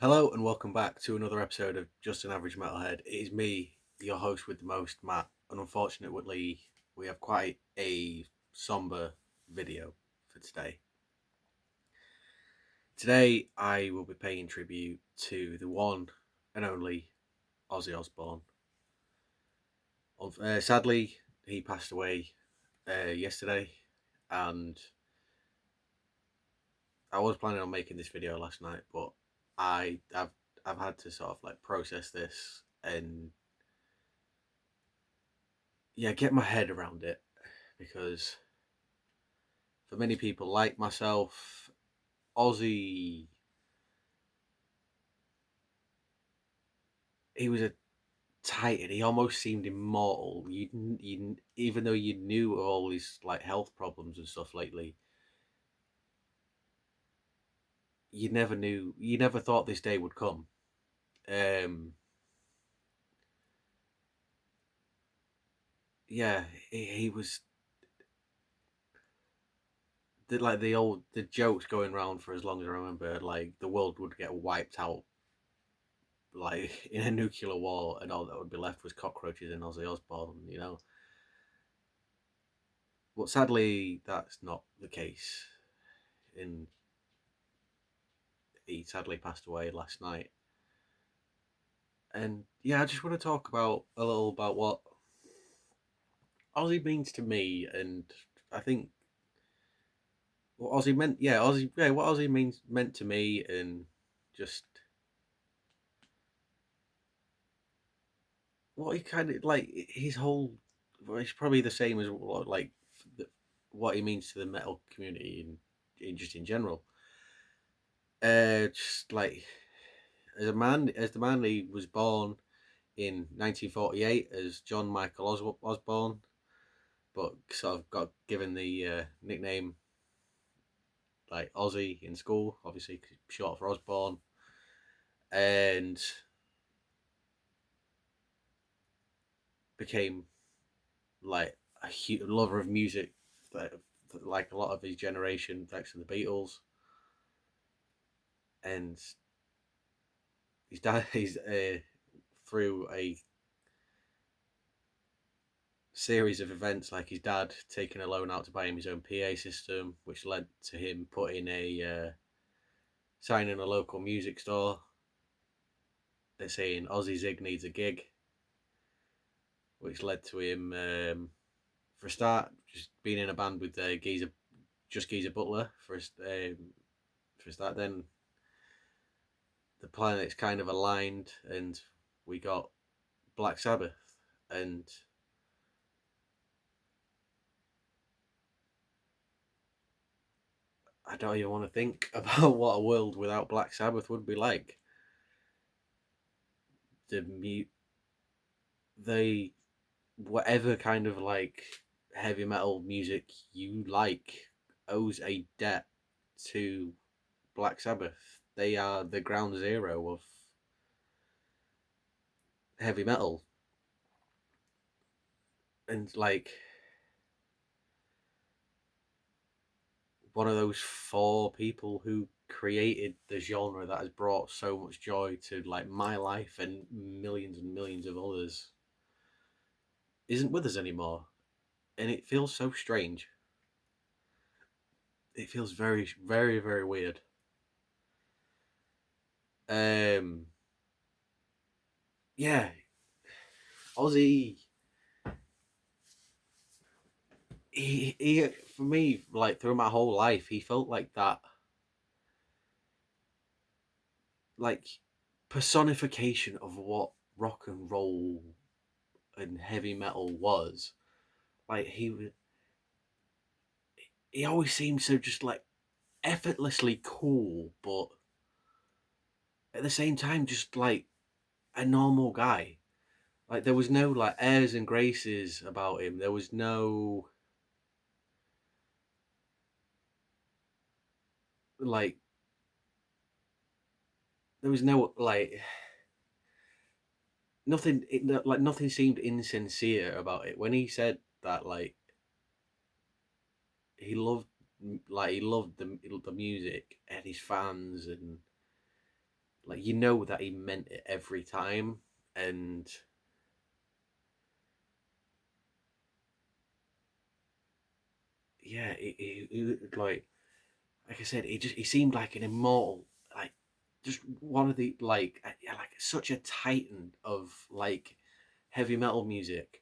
Hello and welcome back to another episode of Just an Average Metalhead. It is me, your host with the most, Matt, and unfortunately, we have quite a somber video for today. Today, I will be paying tribute to the one and only Ozzy Osbourne. Sadly, he passed away yesterday, and I was planning on making this video last night, but I've had to sort of like process this and get my head around it because for many people like myself, Ozzy, he was a titan. He almost seemed immortal. You even though you knew all his like health problems and stuff lately, you never knew. You never thought this day would come. Um, yeah, he was the jokes going around for as long as I remember. Like the world would get wiped out like in a nuclear war, and all that would be left was cockroaches and Ozzy Osbourne. But sadly, that's not the case. And he sadly passed away last night. And yeah, I just want to talk about a little about what Ozzy means to me, and I think what Ozzy meant. Yeah, what Ozzy meant to me, and just what he kind of like his whole. Well, it's probably the same as like what he means to the metal community and just in general. Just like as the man he was born in 1948 as John Michael Osborne, but sort of got given the nickname like Ozzy in school, obviously short for Osborne, and became like a huge lover of music, like, like a lot of his generation, thanks to the Beatles. And his dad, he's through a series of events like his dad taking a loan out to buy him his own PA system, which led to him putting a signing a local music store. They're saying Ozzy Zig needs a gig, which led to him, for a start, just being in a band with Geezer Butler for a start. Then the planets kind of aligned, and we got Black Sabbath, and I don't even want to think about what a world without Black Sabbath would be like. The mute, they whatever kind of like heavy metal music you like owes a debt to Black Sabbath. They are the ground zero of heavy metal. And like one of those four people who created the genre that has brought so much joy to like my life and millions of others isn't with us anymore. And it feels so strange. It feels very, very, very weird. Um, yeah, Ozzy. He for me like through my whole life he felt like that like personification of what rock and roll and heavy metal was. Like he always seemed so just like effortlessly cool, but at the same time just like a normal guy. Like there was no like airs and graces about him. Like there was no like nothing like nothing seemed insincere about it when he said that like he loved he loved the music and his fans, and Like you know that he meant it every time, and yeah, like I said, he seemed like an immortal, like just one of the yeah, like such a titan of like heavy metal music.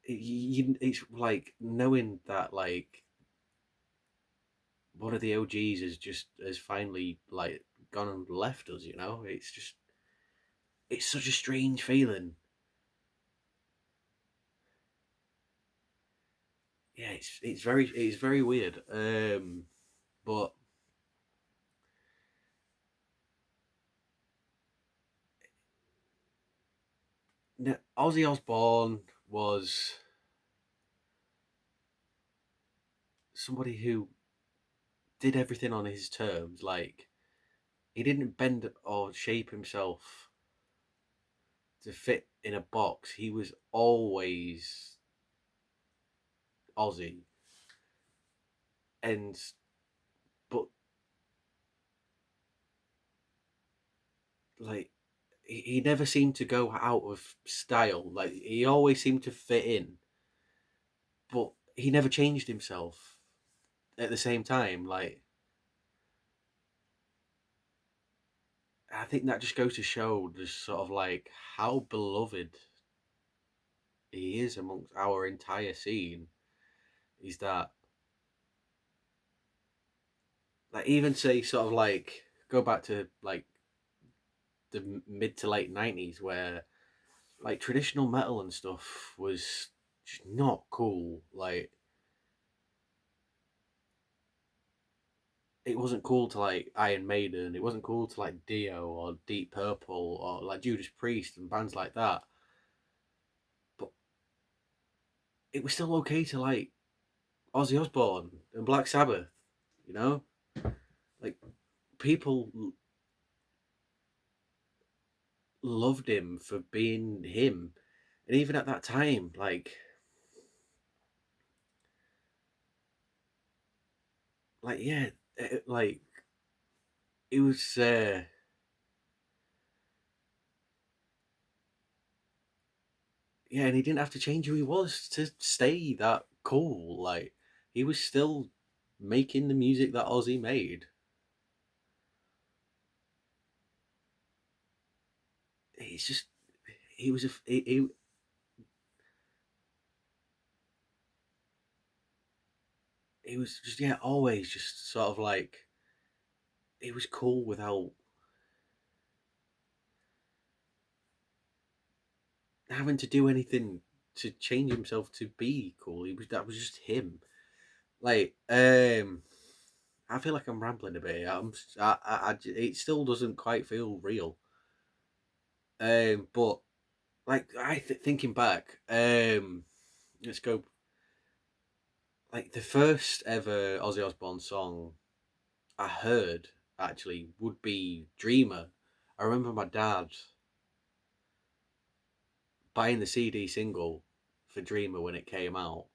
It's like knowing that like one of the OGs is just has finally like gone and left us. You know, it's such a strange feeling. Yeah, it's very weird. But no, Ozzy Osbourne was somebody who did everything on his terms. Like he didn't bend or shape himself to fit in a box. He was always Ozzy, and but like he never seemed to go out of style. Like he always seemed to fit in, but he never changed himself at the same time. Like I think that just goes to show just sort of like how beloved he is amongst our entire scene. Is that like even say sort of like go back to like the mid to late 90s where like traditional metal and stuff was just not cool. Like it wasn't cool to like Iron Maiden. It wasn't cool to like Dio or Deep Purple or like Judas Priest and bands like that. But it was still okay to like Ozzy Osbourne and Black Sabbath. You know, like people loved him for being him, and even at that time, like yeah, like it was. Yeah, and he didn't have to change who he was to stay that cool. Like he was still making the music that Ozzy made. He's just he was a he was just yeah always just sort of like he was cool without having to do anything to change himself to be cool. He was that was just him. Like I feel like I'm rambling a bit. It still doesn't quite feel real. But like thinking back, let's go. Like the first ever Ozzy Osbourne song I heard actually would be Dreamer. I remember my dad buying the CD single for Dreamer when it came out.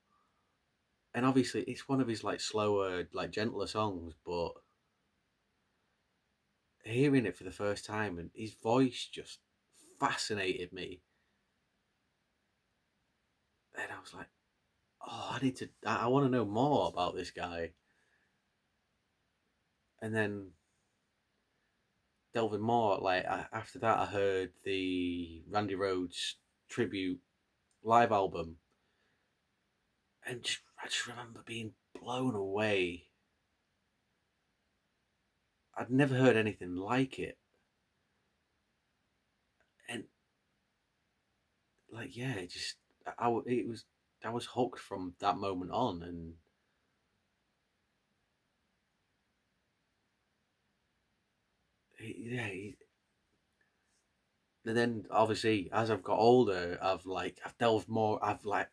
And obviously it's one of his like slower, like gentler songs, but hearing it for the first time and his voice just fascinated me. And I was like, oh, I want to know more about this guy. And then delving more, like after that, I heard the Randy Rhoads tribute live album, and I just remember being blown away. I'd never heard anything like it, and like yeah, it just it was I was hooked from that moment on, and yeah, and then obviously as I've got older, I've delved more. I've like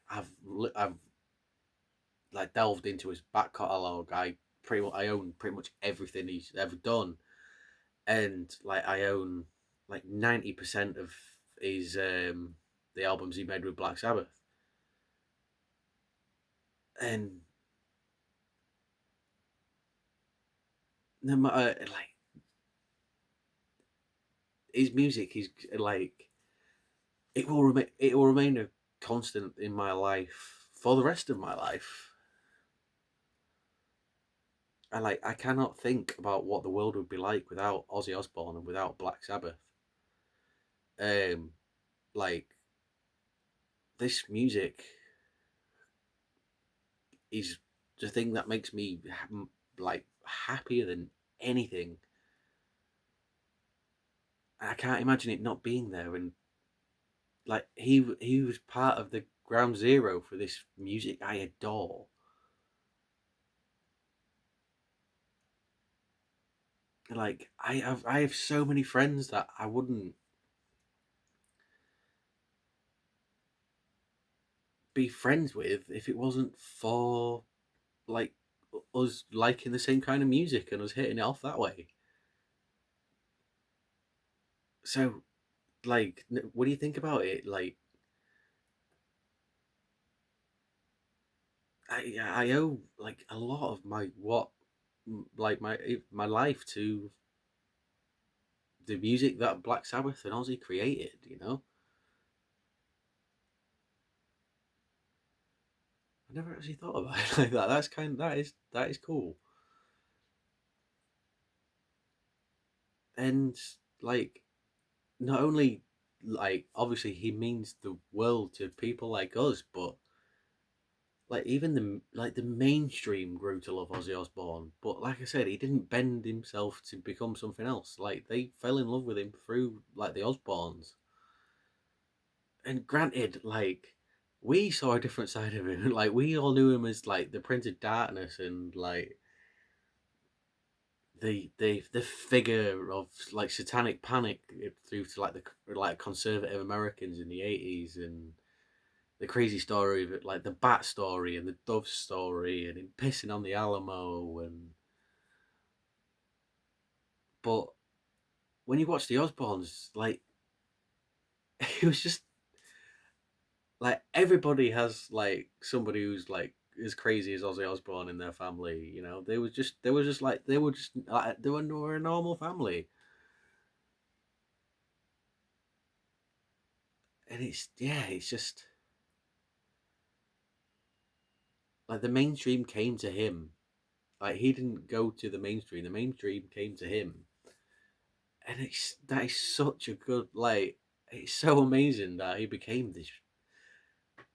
delved into his back catalogue. I own pretty much everything he's ever done, and like I own like 90% of his the albums he made with Black Sabbath, and no matter like his music is like it will remain a constant in my life for the rest of my life. I cannot think about what the world would be like without Ozzy Osbourne and without Black Sabbath. Um, like this music is the thing that makes me like happier than anything. I can't imagine it not being there. And like he was part of the ground zero for this music I adore. Like I have so many friends that I wouldn't be friends with if it wasn't for like us liking the same kind of music and us hitting it off that way. So like, what do you think about it? Like, I owe like a lot of my what like my life to the music that Black Sabbath and Ozzy created. You know, I never actually thought about it like that. That is cool. And like, not only like obviously he means the world to people like us, but like even the mainstream grew to love Ozzy Osbourne. But like I said, he didn't bend himself to become something else. Like they fell in love with him through like the Osbournes. And granted, like we saw a different side of him. Like we all knew him as like the Prince of Darkness and like the figure of like satanic panic through to like the like conservative Americans in the 80s and the crazy story of it, like the bat story and the dove story and him pissing on the Alamo. And but when you watch the Osbournes, like it was just like everybody has like somebody who's like as crazy as Ozzy Osbourne in their family. You know, they were a normal family. And it's yeah, it's just like the mainstream came to him. Like he didn't go to the mainstream. The mainstream came to him, and it's that is such a good like. It's so amazing that he became this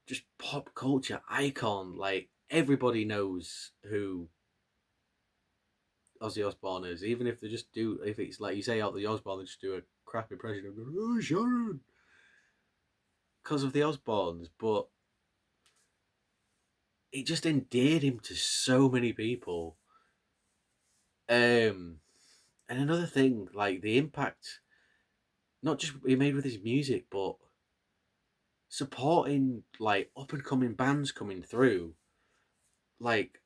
just pop culture icon. Like everybody knows who Ozzy Osbourne is, even if they just do. If it's like you say out the Osbourne, they just do a crap impression of "Oh Sharon" because of the Osbournes. But it just endeared him to so many people. Um, and another thing, like the impact, not just he made with his music, but supporting like up and coming bands coming through, like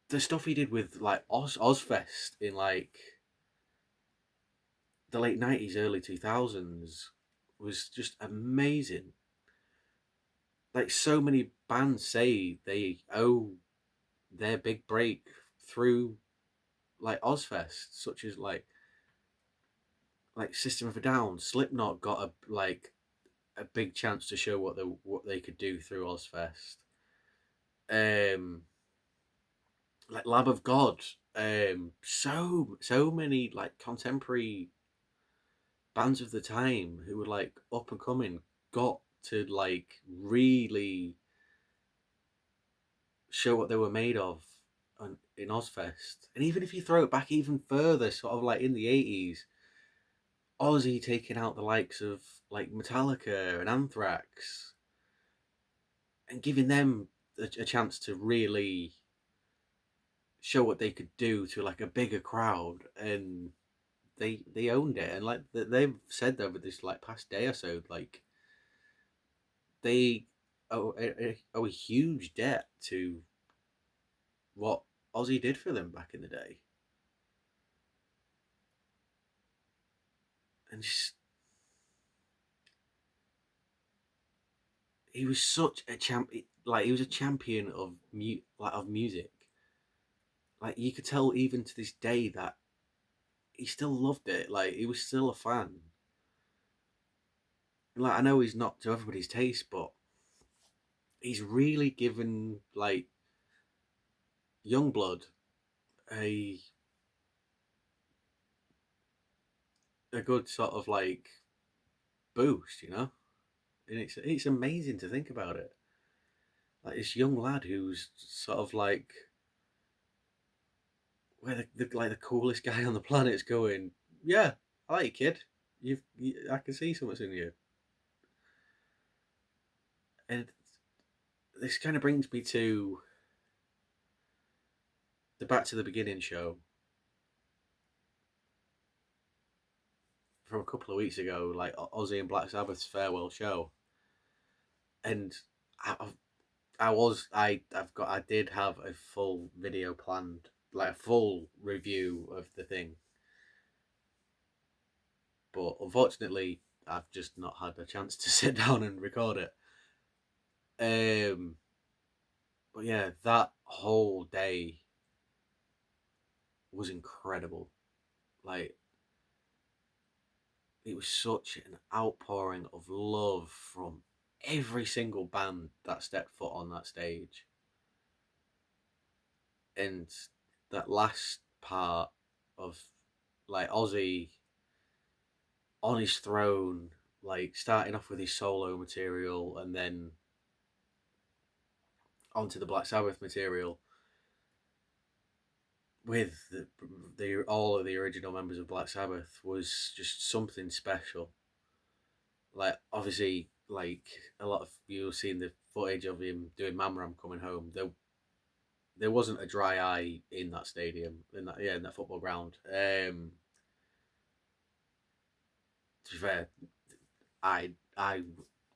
the stuff he did with like Ozfest in like the late 90s, early 2000s was just amazing. Like so many bands say they owe their big break through like Ozfest, such as like System of a Down, Slipknot got a big chance to show what they could do through Ozfest. Um, like Lab of God, so many like contemporary bands of the time who were like up and coming got to like really show what they were made of in Ozfest. And even if you throw it back even further, sort of like in the 80s, Ozzy taking out the likes of like Metallica and Anthrax and giving them a chance to really show what they could do to like a bigger crowd. And they owned it. And like they've said over this like past day or so, like they owe a huge debt to what Ozzy did for them back in the day. And just, he was such a champ. Like he was a champion of of music. Like you could tell even to this day that he still loved it. Like he was still a fan. Like I know he's not to everybody's taste, but he's really given like Youngblood a a good sort of like boost, you know. And it's amazing to think about it. Like this young lad who's sort of like where the coolest guy on the planet is going. Yeah, I like you, kid. I can see something in you, and this kind of brings me to the Back to the Beginning show from a couple of weeks ago, like Ozzy and Black Sabbath's farewell show, and I, I did have a full video planned, like a full review of the thing, but unfortunately, I've just not had a chance to sit down and record it. But yeah, that whole day was incredible. Like it was such an outpouring of love from every single band that stepped foot on that stage. And that last part of like Ozzy on his throne, like starting off with his solo material and then onto the Black Sabbath material with the all of the original members of Black Sabbath was just something special. Like obviously, like a lot of you have seen the footage of him doing Mamram coming home. There wasn't a dry eye in that stadium, in that football ground. To be fair, I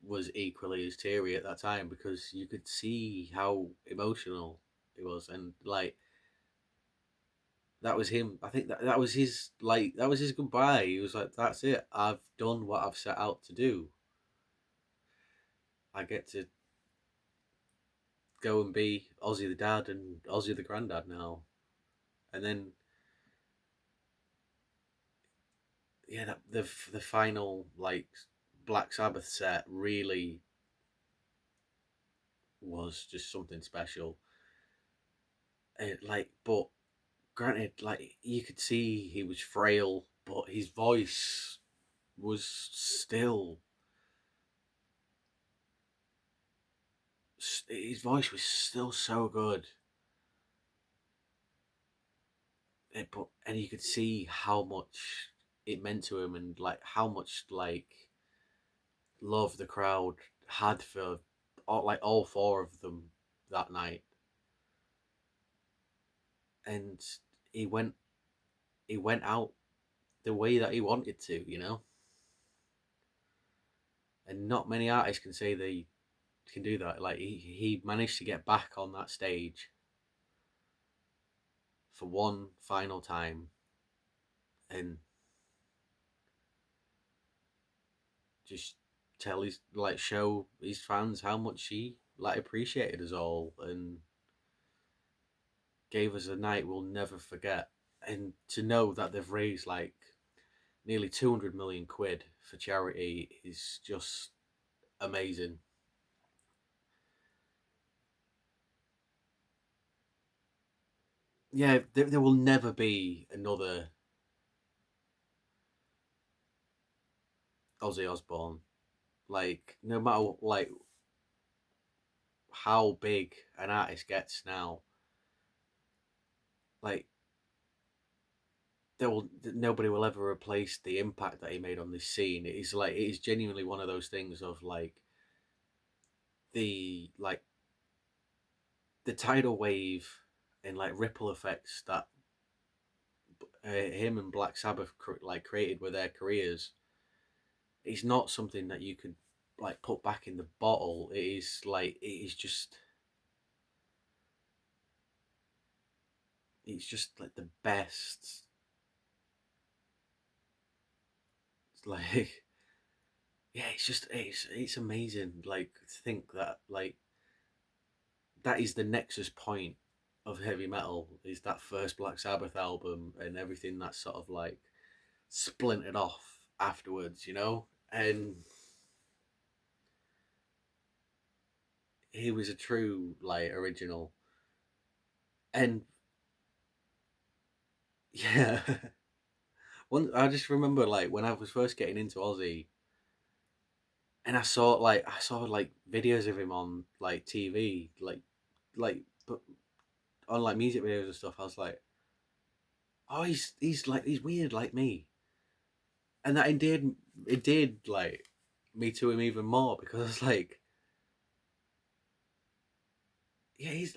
was equally as teary at that time because you could see how emotional it was, and like that was him. I think that was his that was his goodbye. He was like, "That's it. I've done what I've set out to do. I get to go and be Ozzy the dad and Ozzy the granddad now." And then yeah, the final like Black Sabbath set really was just something special. But granted, like you could see he was frail, but was still his voice was still so good. And you could see how much it meant to him, and like how much like love the crowd had for all four of them that night. And he went he went out the way that he wanted to, you know. And not many artists can say they can do that. Like he managed to get back on that stage for one final time and just show his fans how much he like appreciated us all and gave us a night we'll never forget. And to know that they've raised like nearly 200 million quid for charity is just amazing. Yeah, there will never be another Ozzy Osbourne. Like no matter like how big an artist gets now, like nobody will ever replace the impact that he made on this scene. It is genuinely one of those things of like the like the tidal wave and like ripple effects that him and Black Sabbath created with their careers. It's not something that you could like put back in the bottle. It is just it's just like the best. Like yeah, it's amazing. Like to think that like that is the nexus point of heavy metal is that first Black Sabbath album and everything that's sort of like splintered off afterwards, you know? And he was a true like original. And yeah, one I just remember like when I was first getting into Ozzy, and I saw like videos of him on like TV, but on like music videos and stuff. I was like, oh, he's weird like me, and that it did like me to him even more because I was like, yeah, he's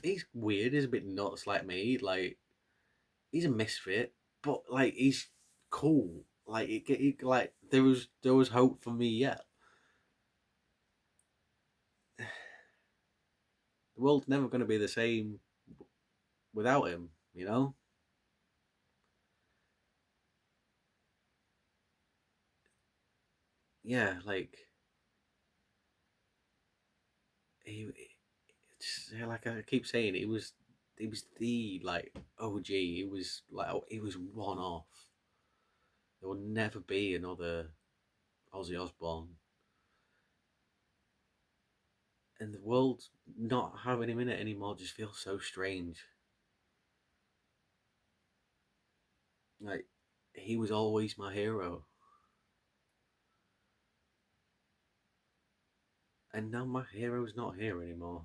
he's weird. He's a bit nuts like me. Like he's a misfit, but like he's cool. Like like there was hope for me yet. The world's never going to be the same without him. You know? Yeah, like he, yeah, like I keep saying, it was the like OG. It was like it was one off. There will never be another Ozzy Osbourne, and the world not having him in it anymore just feels so strange. Like he was always my hero, and now my hero's not here anymore.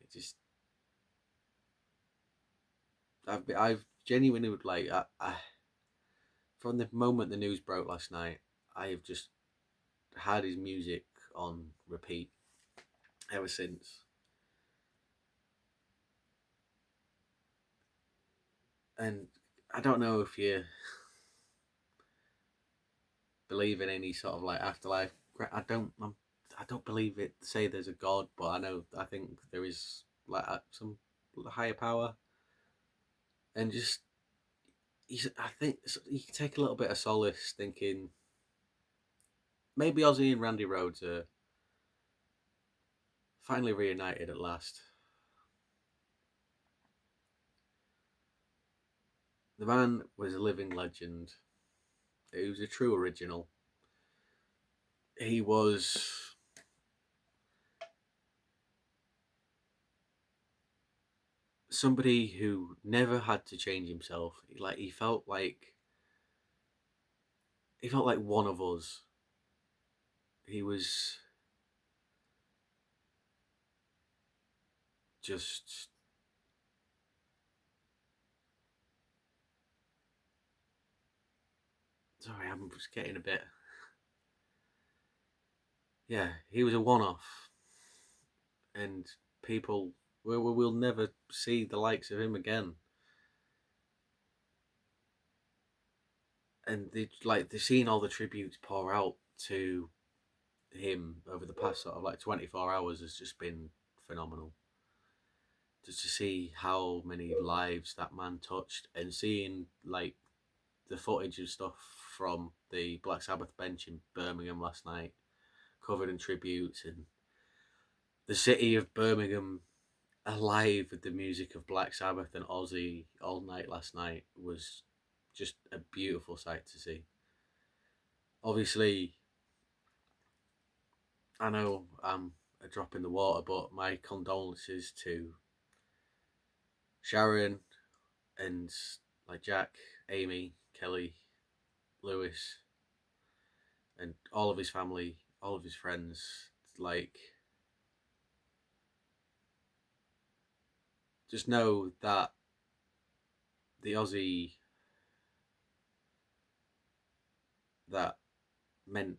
It just I've genuinely would like from the moment the news broke last night, I have just had his music on repeat ever since. And I don't know if you believe in any sort of like afterlife. I don't. I don't believe it. Say there's a god, but I think there is like some higher power, and just I think you can take a little bit of solace thinking maybe Ozzy and Randy Rhoads are finally reunited at last. The man was a living legend. He was a true original. He was somebody who never had to change himself. Like he felt like one of us. He was just sorry, I'm just getting a bit. Yeah, he was a one-off, and people will never see the likes of him again. And they've seen all the tributes pour out to him over the past sort of like 24 hours has just been phenomenal. Just to see how many lives that man touched, and seeing like the footage and stuff from the Black Sabbath bench in Birmingham last night, covered in tributes, and the city of Birmingham alive with the music of Black Sabbath and Ozzy all night last night was just a beautiful sight to see. Obviously, I know I'm a drop in the water, but my condolences to Sharon and like Jack, Amy, Kelly, Lewis, and all of his family, all of his friends. Like, just know that the Aussie that meant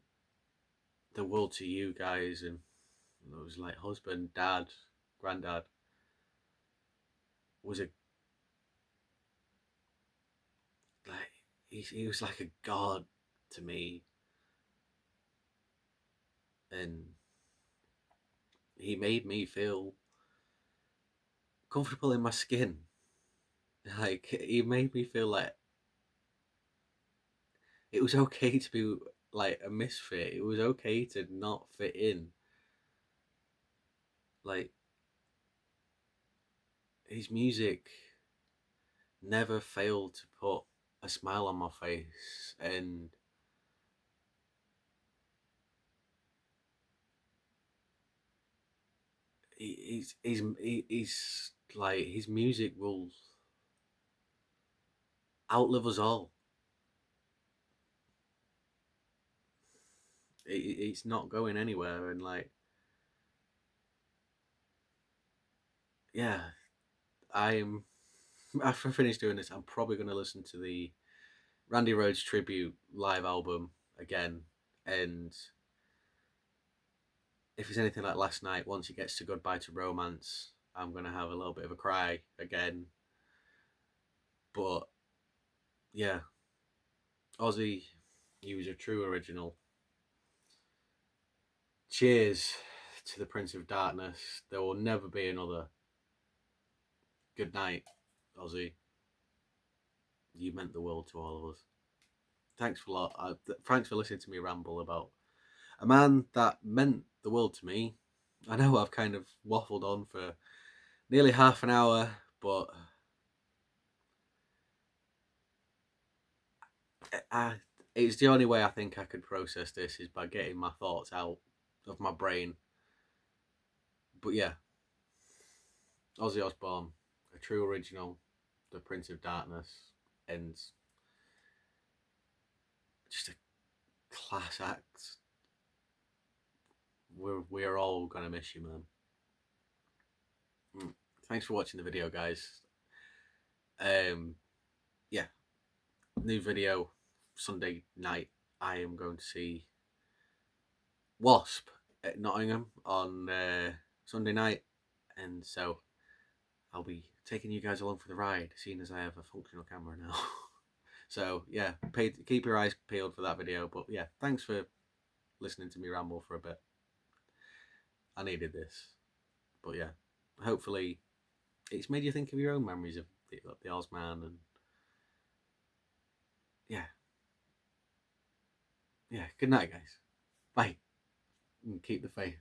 the world to you guys, and it was like husband, dad, granddad, was a like he was like a god to me, and he made me feel comfortable in my skin. Like he made me feel like it was okay to be like a misfit. It was okay to not fit in. Like his music never failed to put a smile on my face, and he's like, his music will outlive us all. It's not going anywhere, and like, yeah, I'm after I finish doing this, I'm probably going to listen to the Randy Rhoads tribute live album again, and if it's anything like last night, once he gets to Goodbye to Romance, I'm going to have a little bit of a cry again. But yeah, Ozzy, he was a true original. Cheers to the Prince of Darkness. There will never be another. Good night, Ozzy. You meant the world to all of us. Thanks for a lot. Thanks for listening to me ramble about a man that meant the world to me. I know I've kind of waffled on for nearly half an hour, but I, it's the only way I think I could process this is by getting my thoughts out of my brain. But yeah, Ozzy Osbourne, a true original, the Prince of Darkness, and just a class act. We're all gonna miss you, man. Thanks for watching the video, guys. Um, yeah, new video Sunday night. I am going to see Wasp at Nottingham on Sunday night, and so I'll be taking you guys along for the ride, seeing as I have a functional camera now. So yeah, keep your eyes peeled for that video. But yeah, thanks for listening to me ramble for a bit. I needed this. But yeah, hopefully it's made you think of your own memories of the Ozman, and yeah, yeah. Good night, guys. Bye, and keep the faith.